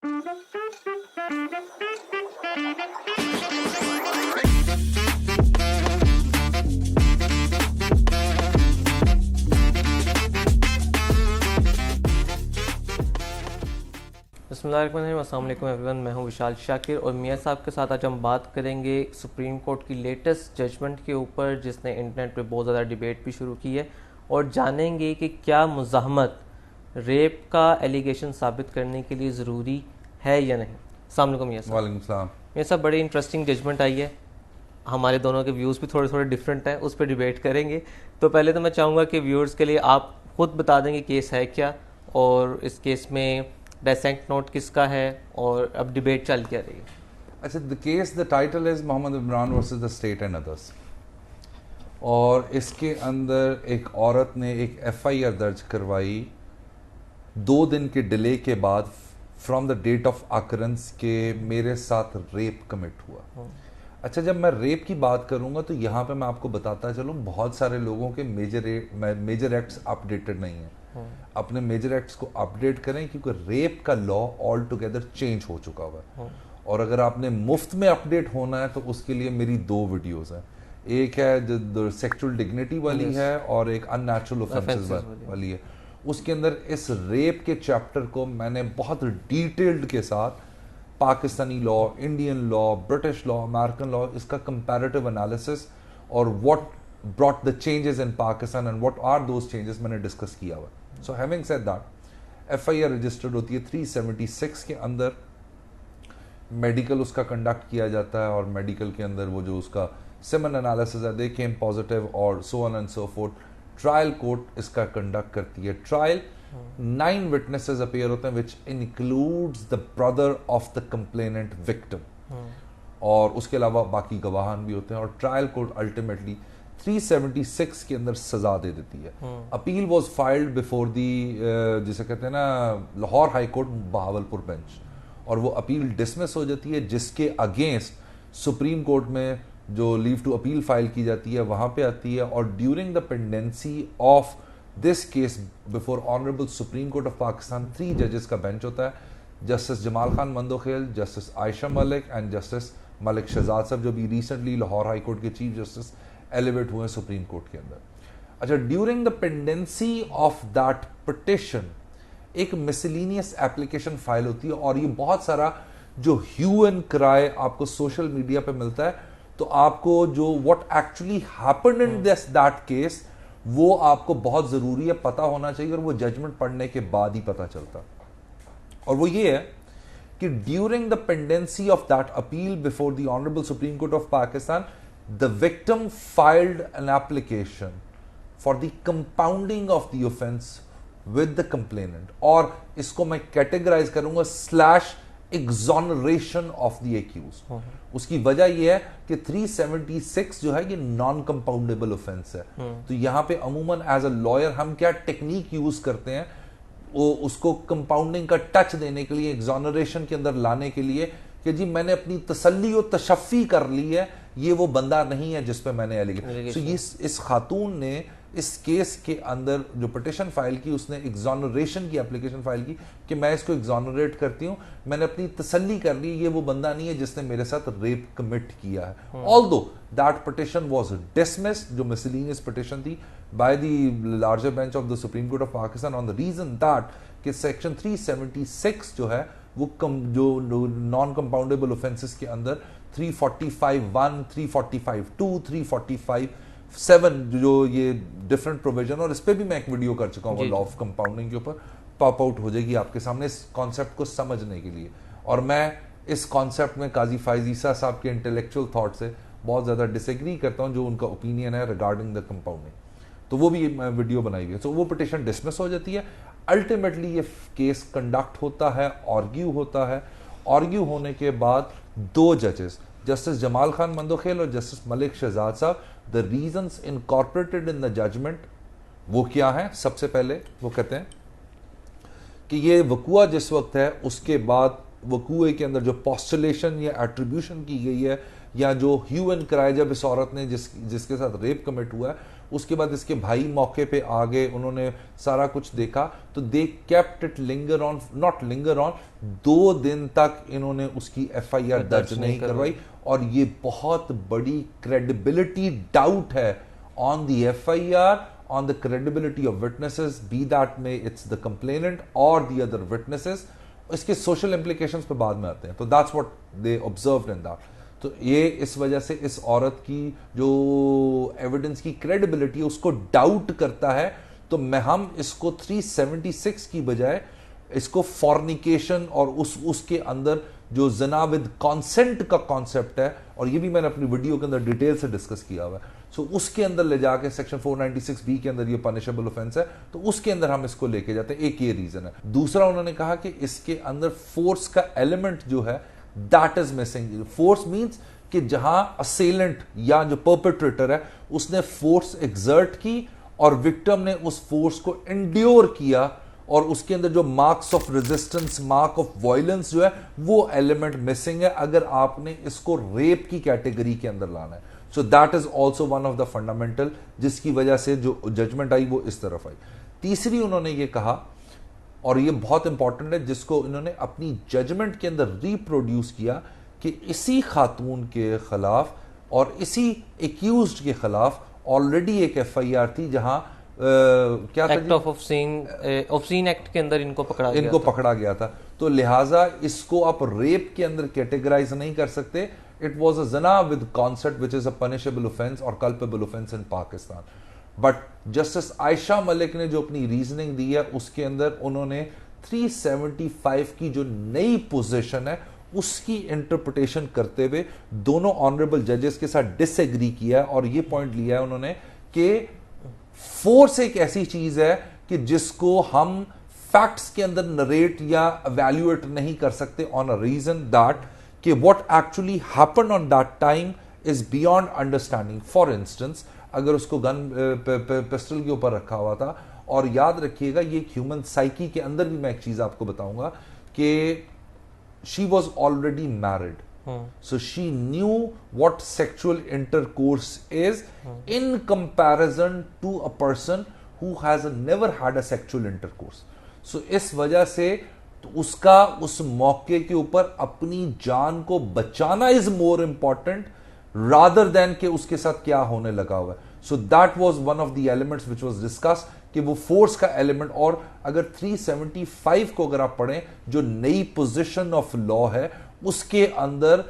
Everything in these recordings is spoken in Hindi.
बिस्मिल्लाहिर्रहमानिर्रहीम, अस्सलाम वालेकुम एवरीवन। मैं हूं विशाल शाकिर और मियां साहब के साथ आज हम बात करेंगे सुप्रीम कोर्ट की लेटेस्ट जजमेंट के ऊपर, जिसने इंटरनेट पे बहुत ज़्यादा डिबेट भी शुरू की है, और जानेंगे कि क्या मुज़ाहमत रेप का एलिगेशन साबित करने के लिए ज़रूरी है या नहीं। अस्सलाम वालेकुम मियां साहब। वालेकुम सलाम। मियां साहब, बड़ी इंटरेस्टिंग जजमेंट आई है, हमारे दोनों के व्यूज़ भी थोड़े थोड़े डिफरेंट हैं, उस पर डिबेट करेंगे। तो पहले तो मैं चाहूँगा कि व्यूअर्स के लिए आप खुद बता देंगे केस है क्या, और इस केस में डेसेंट नोट किसका है, और अब डिबेट चल क्या रही है। अच्छा, the title is Mohammad Imran versus the state and others, और इसके अंदर एक औरत ने एक एफआईआर दर्ज करवाई 2 दिन के डिले के बाद from the date of occurrence के मेरे साथ रेप कमिट हुआ। अच्छा, जब मैं रेप की बात करूंगा तो यहाँ पे मैं आपको बताता चलूँ, बहुत सारे लोगों के मेजर एक्ट्स अपडेटेड नहीं है। अपने मेजर एक्ट्स को अपडेट करें, क्योंकि रेप का लॉ ऑल टुगेदर चेंज हो चुका हुआ है। और अगर आपने मुफ्त में अपडेट होना है तो उसके लिए मेरी 2 वीडियोस हैं। एक है जो सेक्सुअल डिग्निटी वाली है, और एक अननेचुरल ऑफेंसेस वाली है। उसके अंदर इस रेप के चैप्टर को मैंने बहुत डिटेल्ड के साथ Pakistani law, Indian law, British law, American law, इसका कंपैरेटिव एनालिसिस और what brought the changes in Pakistan and what are those changes मैंने डिस्कस किया हुआ। So having said that, FIR registered होती है 376 के अंदर, मेडिकल उसका कंडक्ट किया जाता है, और मेडिकल के अंदर वो जो उसका सिमन एनालिसिस है, दे केम पॉजिटिव, और so on and so fourth. Trial court इसका कंडक्ट करती है। ट्रायल 9 विटनेसेस अपीयर होते हैं, which includes the brother of the complainant victim, और उसके अलावा बाकी गवाहान भी होते हैं। और ट्रायल कोर्ट अल्टीमेटली 376 के अंदर सजा दे देती है। Appeal was filed before the जिसे कहते हैं ना Lahore High court Bahawalpur bench, और वो अपील डिसमिस हो जाती है, जिसके अगेंस्ट सुप्रीम कोर्ट में जो लीव टू अपील फाइल की जाती है वहां पे आती है। और during the pendency of this case before honourable Supreme Court of Pakistan 3 जजेस का बेंच होता है, justice Jamal Khan Mandokhel, justice Ayesha Malik and justice Malik Shahzad साहब, जो भी रिसेंटली लाहौर हाई कोर्ट के चीफ जस्टिस एलिवेट हुए सुप्रीम कोर्ट के अंदर। अच्छा, during the pendency of that petition एक मिसलिनियस एप्लीकेशन फाइल होती है, और ये बहुत सारा जो ह्यू एंड क्राई आपको सोशल मीडिया पे मिलता है, तो आपको जो what actually happened in this that case वो आपको बहुत जरूरी है पता होना चाहिए, और वो जजमेंट पढ़ने के बाद ही पता चलता। और वो ये है कि during the pendency of that appeal before the honourable Supreme Court of Pakistan, the victim filed an application for the compounding of the offense with the complainant, और इसको मैं कैटेगराइज करूंगा slash exoneration of the accused। उसकी वजह यह है कि 376 जो है ये नॉन कंपाउंडेबल ऑफेंस है। तो यहां पे अमूमन एज अ लॉयर हम क्या टेक्निक यूज करते हैं, वो उसको कंपाउंडिंग का टच देने के लिए, एग्जॉनरेशन के अंदर लाने के लिए, कि जी मैंने अपनी तसल्ली और तशफ़ी कर ली है, ये वो बंदा नहीं है जिस पे मैंने एलिगेशन। सो इस खातून ने इस केस के अंदर जो पिटिशन फाइल की, उसने एग्जॉनरेशन की एप्लीकेशन फाइल की कि मैं इसको एग्जॉनरेट करती हूँ, मैंने अपनी तसल्ली कर ली, ये वो बंदा नहीं है जिसने मेरे साथ रेप कमिट किया है। Although that petition was dismissed, जो मिसलिनियस पिटिशन थी, by the larger bench of the Supreme Court of Pakistan on the reason that कि सेक्शन 376 जो है वो जो नॉन कंपाउंडेबल ऑफेंसेस के अंदर 345(1), 345(2), 345(7) जो ये डिफरेंट प्रोविजन, और इस पे भी मैं एक वीडियो कर चुका हूँ लॉ ऑफ कंपाउंडिंग के ऊपर, पॉप आउट हो जाएगी आपके सामने इस कॉन्सेप्ट को समझने के लिए। और मैं इस कॉन्सेप्ट में काजी फाइज ईसा साहब के इंटेलेक्चुअल थॉट से बहुत ज़्यादा डिसएग्री करता हूँ, जो उनका ओपिनियन है रिगार्डिंग द कंपाउंडिंग, तो वो भी वीडियो बनाई हुई है। तो वो पिटिशन डिसमिस हो जाती है। अल्टीमेटली ये केस कंडक्ट होता है, आर्ग्यू होता है। आर्ग्यू होने के बाद 2 जजेस, जस्टिस जमाल खान मंदोखेल और जस्टिस मलिक शहजाद साहब, the reasons incorporated in the judgment वो क्या है। सबसे पहले वो कहते हैं कि ये वकुआ जिस वक्त है, उसके बाद वकुए के अंदर जो पॉस्टुलेशन या एट्रीब्यूशन की गई है, या जो ह्यू एंड क्राई जब इस औरत ने जिसके साथ रेप कमिट हुआ है, उसके बाद इसके भाई मौके पे आ गए, उन्होंने सारा कुछ देखा, तो they kept it linger on, not linger on, 2 दिन तक इन्होंने उसकी एफआईआर दर्ज नहीं करवाई। और ये बहुत बड़ी क्रेडिबिलिटी डाउट है on the FIR, on the credibility of witnesses, be that may it's the complainant or the other witnesses. इसके social implications पे बाद में आते हैं, तो that's what they observed in that. तो ये इस वजह से इस औरत की जो एविडेंस की क्रेडिबिलिटी है उसको डाउट करता है। तो हम इसको 376 की बजाय इसको फॉर्निकेशन और उसके अंदर जो जना विद कॉन्सेंट का कॉन्सेप्ट है, और ये भी मैंने अपनी वीडियो के अंदर डिटेल से डिस्कस किया हुआ है, सो उसके अंदर ले जाके सेक्शन 496 बी के अंदर ये पनिशेबल ऑफेंस है, तो उसके अंदर हम इसको लेके जाते हैं। एक ये रीजन है। दूसरा उन्होंने कहा कि इसके अंदर फोर्स का एलिमेंट जो है that is missing. Force means कि जहां असेलेंट या जो परपेट्रेटर है उसने फोर्स एक्सर्ट की और विक्टिम ने उस फोर्स को एंड्योर किया, और उसके अंदर जो marks of resistance, mark of violence जो है वो एलिमेंट मिसिंग है अगर आपने इसको रेप की कैटेगरी के अंदर लाना है। So that is also one of the fundamental, जिसकी वजह से जो जजमेंट आई वो इस तरफ आई। तीसरी उन्होंने ये कहा, और ये बहुत इंपॉर्टेंट है, जिसको इन्होंने अपनी जजमेंट के अंदर रिप्रोड्यूस किया, कि इसी खातून के खिलाफ और इसी एक्यूज्ड के खिलाफ ऑलरेडी एक एफआईआर थी, जहां क्या एक्ट ऑफ ऑब्सीन एक्ट के अंदर इनको पकड़ा गया था। तो लिहाजा इसको आप रेप के अंदर कैटेगराइज नहीं कर सकते। इट वाज अ जना with concept which is a punishable offence और culpable offence in Pakistan. But justice Ayesha Malik ने जो अपनी रीजनिंग दी है उसके अंदर उन्होंने 375 की जो नई पोजीशन है उसकी इंटरप्रिटेशन करते हुए दोनों ऑनरेबल जजेस के साथ डिसएग्री किया है, और ये पॉइंट लिया है उन्होंने कि फोर्स एक ऐसी चीज है कि जिसको हम फैक्ट्स के अंदर नरेट या एवेल्युएट नहीं कर सकते ऑन अ रीजन दैट कि what actually happened on that time is beyond understanding. For instance, अगर उसको गन पिस्टल के ऊपर रखा हुआ था, और याद रखिएगा ये ह्यूमन साइकी के अंदर भी मैं एक चीज आपको बताऊंगा कि she was already married, so she knew what sexual intercourse is in comparison to a person who has never had a sexual intercourse. So इस वजह से तो उसका उस मौके के ऊपर अपनी जान को बचाना is more important rather than कि उसके साथ क्या होने लगा हुआ है। So that was one of the elements which was discussed कि वो फोर्स का एलिमेंट, और अगर 375 को अगर आप पढ़ें जो नई पोजीशन ऑफ लॉ है उसके अंदर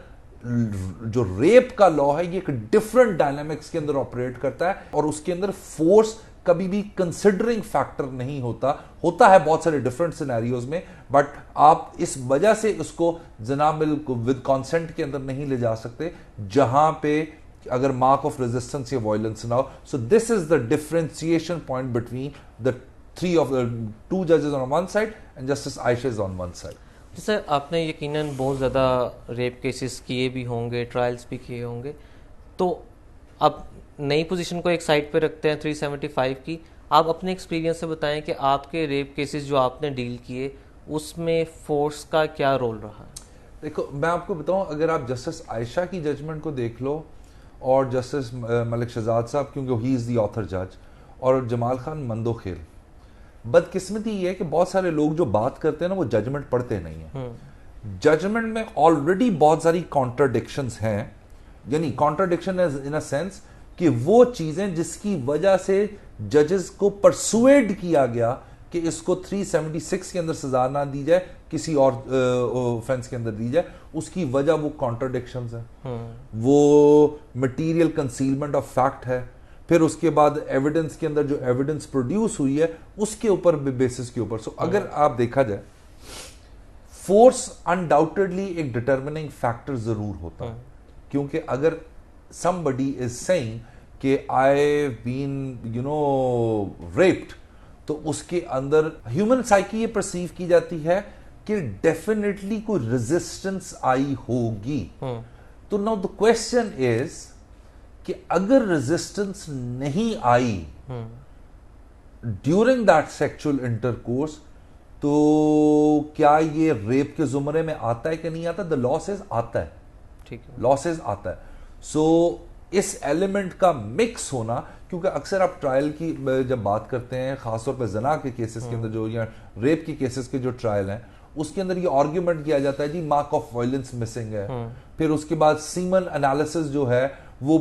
जो रेप का लॉ है ये एक डिफरेंट डायनामिक्स के अंदर ऑपरेट करता है, और उसके अंदर फोर्स कभी भी कंसिडरिंग फैक्टर नहीं होता है बहुत सारे डिफरेंट सिनेरियोज में, बट आप इस वजह से उसको जनाबिल विद कंसेंट के अंदर नहीं ले जा सकते जहां पे अगर मार्क ऑफ रेजिस्टेंस या वायलेंस ना हो। So this is the differentiation point between the two judges on one side and Justice Aisha is on one side. Sir आपने यकीनन बहुत ज़्यादा रेप केसेस किए भी होंगे, ट्रायल्स भी किए होंगे, तो अब नई पोजीशन को एक साइड पे रखते हैं 375 की, आप अपने एक्सपीरियंस से बताएं कि आपके रेप केसेस जो आपने डील किए उसमें फोर्स का क्या रोल रहा है? देखो मैं आपको बताऊं, अगर आप जस्टिस आयशा की जजमेंट को देख लो और जस्टिस मलिक शहजाद साहब, क्योंकि ही इज़ द ऑथर जज, और जमाल खान मंदोखेल, बदकिस्मती ये है कि बहुत सारे लोग जो बात करते हैं ना वो जजमेंट पढ़ते नहीं है। जजमेंट में ऑलरेडी बहुत सारी कॉन्ट्राडिक्शंस हैं, यानी कॉन्ट्राडिक्शन इन अ सेंस कि वो चीजें जिसकी वजह से जजेस को परसुएड किया गया कि इसको 376 के अंदर सजा ना दी जाए, किसी और ऑफेंस के अंदर दी जाए, उसकी वजह वो कॉन्ट्राडिक्शंस है, वो मटेरियल कंसीलमेंट ऑफ फैक्ट है, फिर उसके बाद एविडेंस के अंदर जो एविडेंस प्रोड्यूस हुई है उसके ऊपर बेसिस के ऊपर। सो अगर आप देखा जाए फोर्स अनडाउटेडली एक डिटर्मिनिंग फैक्टर जरूर होता है, क्योंकि अगर somebody is saying कि I've been raped, तो उसके अंदर ह्यूमन साइकी ये परसीव की जाती है कि डेफिनेटली कोई रेजिस्टेंस आई होगी। तो नाउ द क्वेश्चन इज कि अगर रेजिस्टेंस नहीं आई ड्यूरिंग दैट सेक्सुअल इंटरकोर्स, तो क्या ये रेप के जुमरे में आता है कि नहीं आता? द लॉ सेज आता है, ठीक है, लॉ सेज आता है। सो इस एलिमेंट का मिक्स होना, क्योंकि अक्सर आप ट्रायल की जब बात करते हैं, खासतौर पर जना के केसेस के अंदर जो, या रेप की केसेस के जो ट्रायल हैं, उसके अंदर ये आर्ग्यूमेंट किया जाता है जी मार्क ऑफ वायलेंस मिसिंग है, फिर उसके बाद सीमन एनालिसिस जो है वो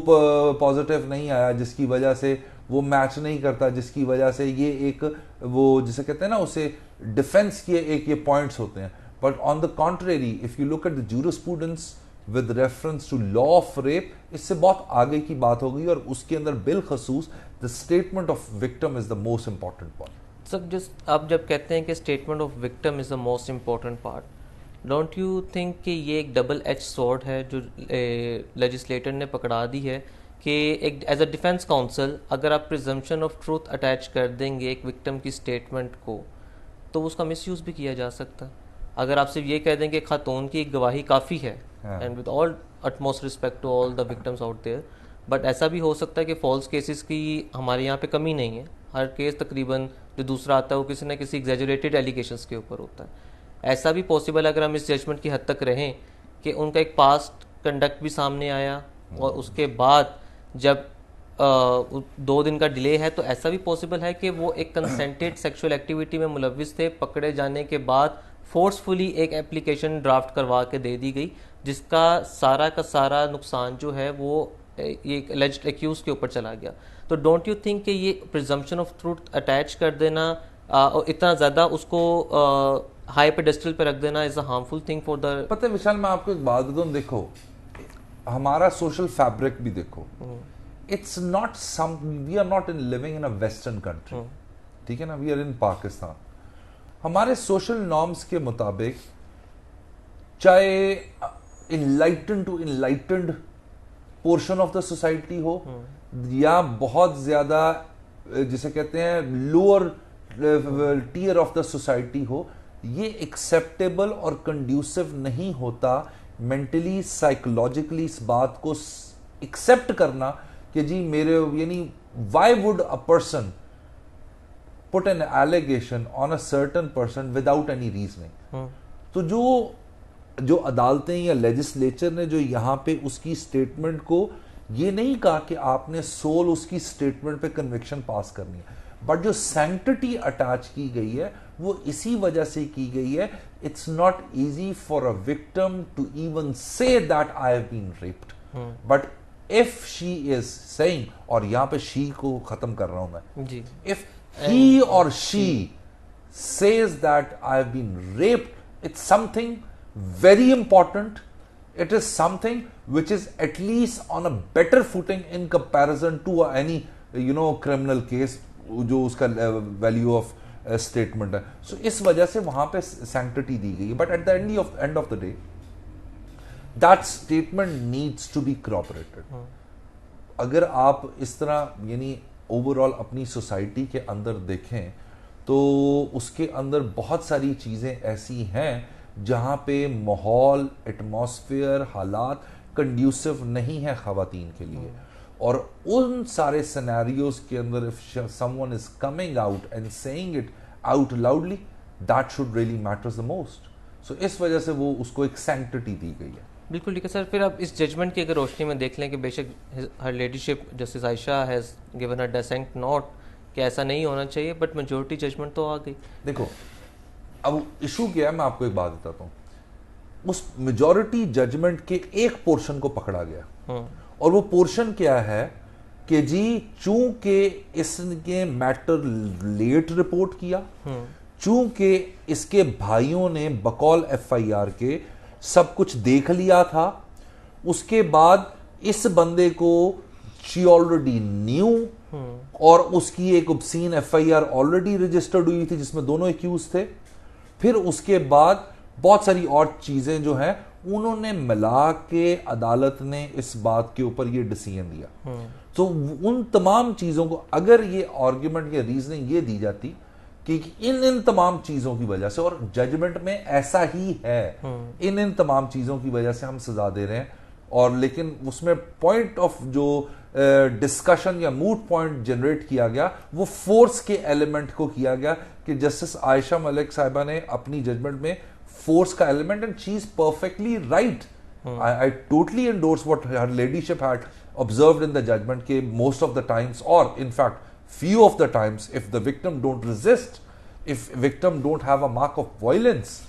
पॉजिटिव नहीं आया, जिसकी वजह से वो मैच नहीं करता, जिसकी वजह से ये एक वो जिसे कहते हैं ना, उसे डिफेंस के एक ये पॉइंट्स होते हैं। But on the contrary if you look at the jurisprudence with reference to law of rape, इससे बहुत आगे की बात हो गई, और उसके अंदर बिलखसूस the statement of victim is the most important point. Sir just आप जब कहते हैं कि statement of victim is the most important part, don't you think कि ये एक डबल एज स्वॉर्ड है जो लेजिस्लेटर ने पकड़ा दी है कि एक एज अ डिफेंस काउंसिल अगर आप प्रिजम्पशन ऑफ ट्रूथ अटैच कर देंगे एक विक्टिम की स्टेटमेंट को, तो उसका मिसयूज़ भी किया जा सकता है। अगर आप सिर्फ ये कह दें कि खातून की एक गवाही काफ़ी है, and with all utmost respect to all the victims out there, but ऐसा भी हो सकता है कि फॉल्स केसेस की हमारे यहाँ पे कमी नहीं है। हर केस तकरीबन जो दूसरा आता है वो किसी न किसी एग्जैजरेटेड एलिगेशंस के ऊपर होता है। ऐसा भी पॉसिबल है अगर हम इस जजमेंट की हद तक रहें कि उनका एक पास्ट कंडक्ट भी सामने आया, और उसके बाद जब 2 दिन का डिले है, तो ऐसा भी पॉसिबल है कि वो एक कंसेंटेड सेक्सुअल एक्टिविटी में मुलविस थे, पकड़े जाने के बाद फोर्सफुली एक एप्लीकेशन ड्राफ्ट करवा के दे दी गई, जिसका सारा नुकसान जो है वो ये एलिज्ड एक्यूज के ऊपर चला गया। तो डोंट यू थिंक कि ये प्रिजम्पशन ऑफ ट्रूथ अटैच कर देना और इतना ज़्यादा उसको हाई पेडेस्टल पे रख देना is a harmful thing for the. पता है विशाल, मैं आपको एक बात बताऊं, देखो हमारा सोशल फैब्रिक भी देखो, it's not some, we are not in living in a western country, ठीक है ना, वी आर इन पाकिस्तान। हमारे सोशल नॉर्म्स के मुताबिक चाहे enlightened to enlightened portion of the society हो, या बहुत ज्यादा जिसे कहते हैं lower tier of the society हो, ये एक्सेप्टेबल और कंड्यूसिव नहीं होता मेंटली साइकोलॉजिकली इस बात को एक्सेप्ट करना कि जी मेरे, यानी why would a person put an allegation on a certain person without any reasoning. तो जो अदालतें या लेजिस्लेचर ने जो यहां पे उसकी स्टेटमेंट को ये नहीं कहा कि आपने सोल उसकी स्टेटमेंट पे कन्विक्शन पास करनी है, बट जो सैंक्टिटी अटैच की गई है वो इसी वजह से की गई है। It's not easy for a victim to even say that I have been raped, but if she is saying, और यहां पे शी को खत्म कर रहा हूं मैं जी, if he or she says that I have been raped, it's something very important. It is something which is at least on a better footing in comparison to any criminal case जो उसका value of statement है। So इस वजह से वहां पे sanctity दी गई है, but at the end of the day that statement needs to be corroborated। अगर आप इस तरह यानी ओवरऑल अपनी सोसाइटी के अंदर देखें तो उसके अंदर बहुत सारी चीज़ें ऐसी हैं जहाँ पे माहौल, एटमॉस्फेयर, हालात कंड्यूसिव नहीं है ख़वातीन के लिए, और उन सारे सिनेरियोज के अंदर if someone is coming out and saying it out loudly, that should really matters the most. So इस वजह से वो उसको एक सैंक्टिटी दी गई है। बिल्कुल ठीक है सर। फिर आप इस जजमेंट की अगर रोशनी में देख लें कि बेशक her ladyship justice Ayesha has given a dissent note कि ऐसा नहीं होना चाहिए, बट मेजोरिटी जजमेंट तो आ गई। देखो अब इशू क्या है, मैं आपको एक बात बताता हूँ। उस मेजोरिटी जजमेंट के एक पोर्शन को पकड़ा गया, और वो पोर्शन क्या है कि जी चूंकि इसके मैटर लेट रिपोर्ट किया, चूंकि इसके भाइयों ने बकौल FIR के सब कुछ देख लिया था, उसके बाद इस बंदे को शी ऑलरेडी न्यू, और उसकी एक ऑब्सीन FIR ऑलरेडी रजिस्टर्ड हुई थी जिसमें दोनों एक्यूज थे। फिर उसके बाद बहुत सारी और चीजें जो हैं उन्होंने मिला के अदालत ने इस बात के ऊपर ये डिसीजन दिया। तो उन तमाम चीजों को अगर ये आर्ग्यूमेंट या रीजनिंग ये दी जाती कि इन तमाम चीजों की वजह से, और जजमेंट में ऐसा ही है, इन तमाम चीजों की वजह से हम सजा दे रहे हैं, और लेकिन उसमें पॉइंट ऑफ जो डिस्कशन या मूड पॉइंट जनरेट किया गया वो फोर्स के एलिमेंट को किया गया कि जस्टिस आयशा मलिक साहिबा ने अपनी जजमेंट में फोर्स का element, and she is perfectly right I totally endorse what her ladyship had observed in the judgment ke most of the times, or in fact few of the times, if the victim don't resist, if victim don't have a mark of violence,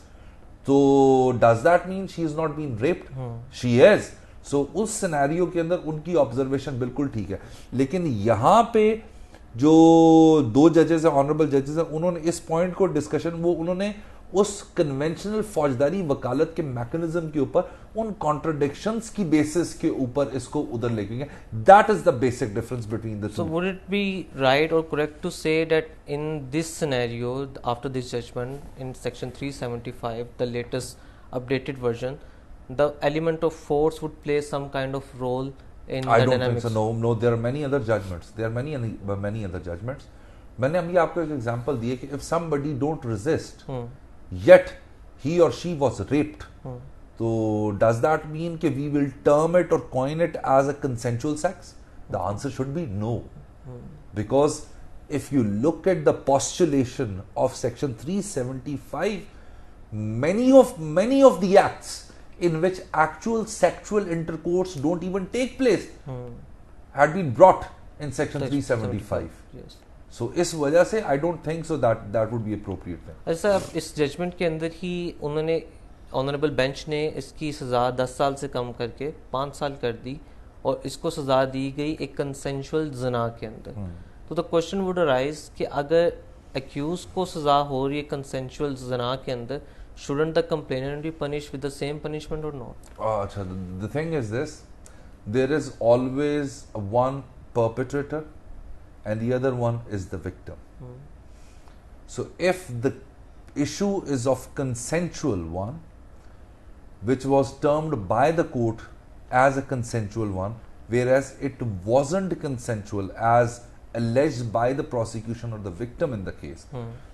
so does that mean she is not being raped? She is. So उस सिनेरियो के अंदर उनकी ऑब्जर्वेशन बिल्कुल ठीक है, लेकिन यहाँ पे जो दो जजेस है, ऑनरेबल जजेस है, उन्होंने इस पॉइंट को डिस्कशन उन्होंने उस कन्वेंशनल फौजदारी वकालत के मैकेनिज्म के ऊपर उन कॉन्ट्रडिक्शंस की बेसिस के ऊपर इसको उधर लेके गए. That is the basic difference between the two. So would it be right और correct to say that in this scenario after this judgment in section 375 the latest updated version the element of force would play some kind of role in I the don't dynamics? think so. No, there are many other judgments. There are many other judgments. मैंने अभी आपको एक एग्जांपल दिए कि if somebody don't resist, yet he or she was raped, so does that mean कि we will term it or coin it as a consensual sex? The answer should be no, because if you look at the postulation of section 375, many of the acts in which actual sexual intercourse don't even take place had been brought in section 375. Yes. So इस वजह से I don't think so that would be appropriate thing. ऐसा इस जजमेंट के अंदर ही उन्होंने ऑनरेबल बेंच ने इसकी सज़ा 10 साल से कम करके 5 साल कर दी और इसको सज़ा दी गई एक कंसेंशुअल जना के अंदर. तो द क्वेश्चन वुड अराइज कि अगर एक्यूज को सज़ा हो रही है कंसेंशुअल जना के अंदर, shouldn't the complainant be punished with the same punishment or not? The thing is this, there is always one perpetrator and the other one is the victim. So if the issue is of consensual one, which was termed by the court as a consensual one, whereas it wasn't consensual as alleged by the prosecution or the victim in the case.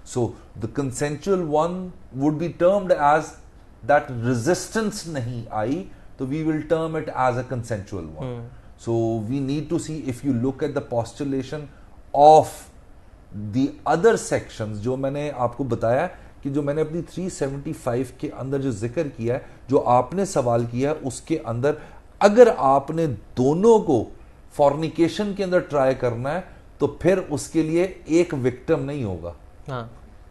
So the consensual one would be termed as that resistance nahi aayi, so we will term it as a consensual one. So we need to see, if you look at the postulation of the other sections जो मैंने आपको बताया कि जो मैंने अपनी 375 के अंदर जो जिक्र किया है, जो आपने सवाल किया है, उसके अंदर अगर आपने दोनों को फॉर्निकेशन के अंदर ट्राई करना है तो फिर उसके लिए एक विक्टिम नहीं होगा.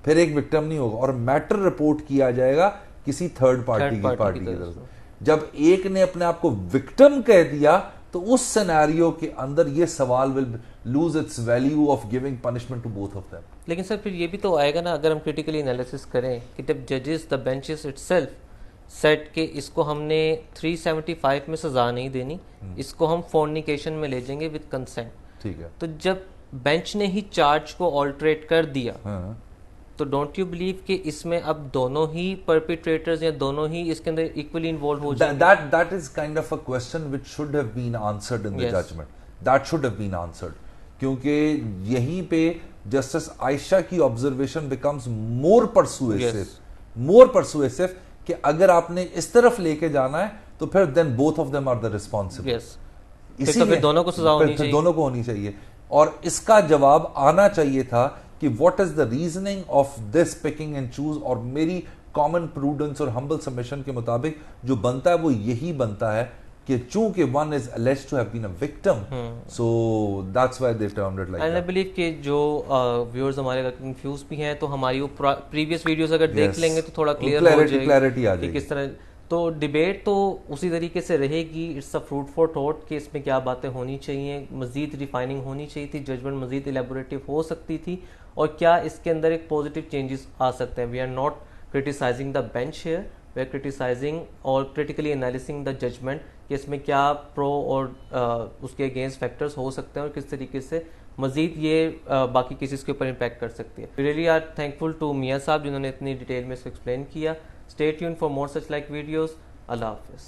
फिर एक विक्टिम नहीं होगा और मैटर रिपोर्ट किया जाएगा किसी थर्ड पार्टी की तरफ से. जब एक ने अपने आप को विक्टिम कह दिया तो उस सिनेरियो के अंदर ये सवाल will lose its value of giving punishment to both of them. लेकिन सर फिर ये भी तो आएगा ना, अगर हम क्रिटिकली एनालिसिस करें कि जब जजेस द बेंचेस इटसेल्फ सेट के इसको हमने 375 में सजा नहीं देनी, इसको हम फॉर्निकेशन में ले जाएंगे विद कंसेंट. ठीक है. तो जब बेंच ने ही चार्ज को ऑल्टरेट कर दिया, तो डोंट यू बिलीव कि इसमें अब दोनों ही परपिट्रेटर्स या दोनों ही इसके अंदर इक्वली इन्वॉल्व हो जाएंगे? That is kind of a question which should have been answered in the judgment. That should have been answered. क्योंकि यहीं पे जस्टिस आयशा की ऑब्जर्वेशन becomes more persuasive कि अगर आपने इस तरफ लेके जाना है तो फिर then both of them are the responsible. फिर दोनों को सजा होनी चाहिए. दोनों को होनी चाहिए. और इसका जवाब आना चाहिए था कि what is the reasoning of this picking and choose, और मेरी कॉमन प्रूडेंस और हम्बल सबमिशन के मुताबिक जो बनता है वो यही बनता है कि चूंकि one is alleged to have been a victim, so that's why they termed it like that. And I believe कि जो व्यूअर्स हमारे अगर कंफ्यूज भी हैं तो हमारी वो प्रीवियस वीडियोस अगर देख लेंगे तो थोड़ा क्लियर हो जाएगी, क्लैरिटी आ जाएगी किस तरह. तो डिबेट तो उसी तरीके से रहेगी. It's a fruit for thought कि इसमें क्या बातें होनी चाहिए, मजीद रिफाइनिंग होनी चाहिए थी, जजमेंट मजीद एलेबोरेटिव हो सकती थी, और क्या इसके अंदर एक पॉजिटिव चेंजेस आ सकते हैं. We are not criticising the bench here, we are criticising और क्रिटिकली एनालिसिंग द जजमेंट कि इसमें क्या प्रो और उसके अगेंस्ट फैक्टर्स हो सकते हैं और किस तरीके से मजीद ये बाकी केसेस के ऊपर इम्पैक्ट कर सकती है. रियली आर थैंकफुल टू मियां साहब जिन्होंने इतनी डिटेल में इसको एक्सप्लेन किया. Stay tuned for more such like videos. Allah Hafiz.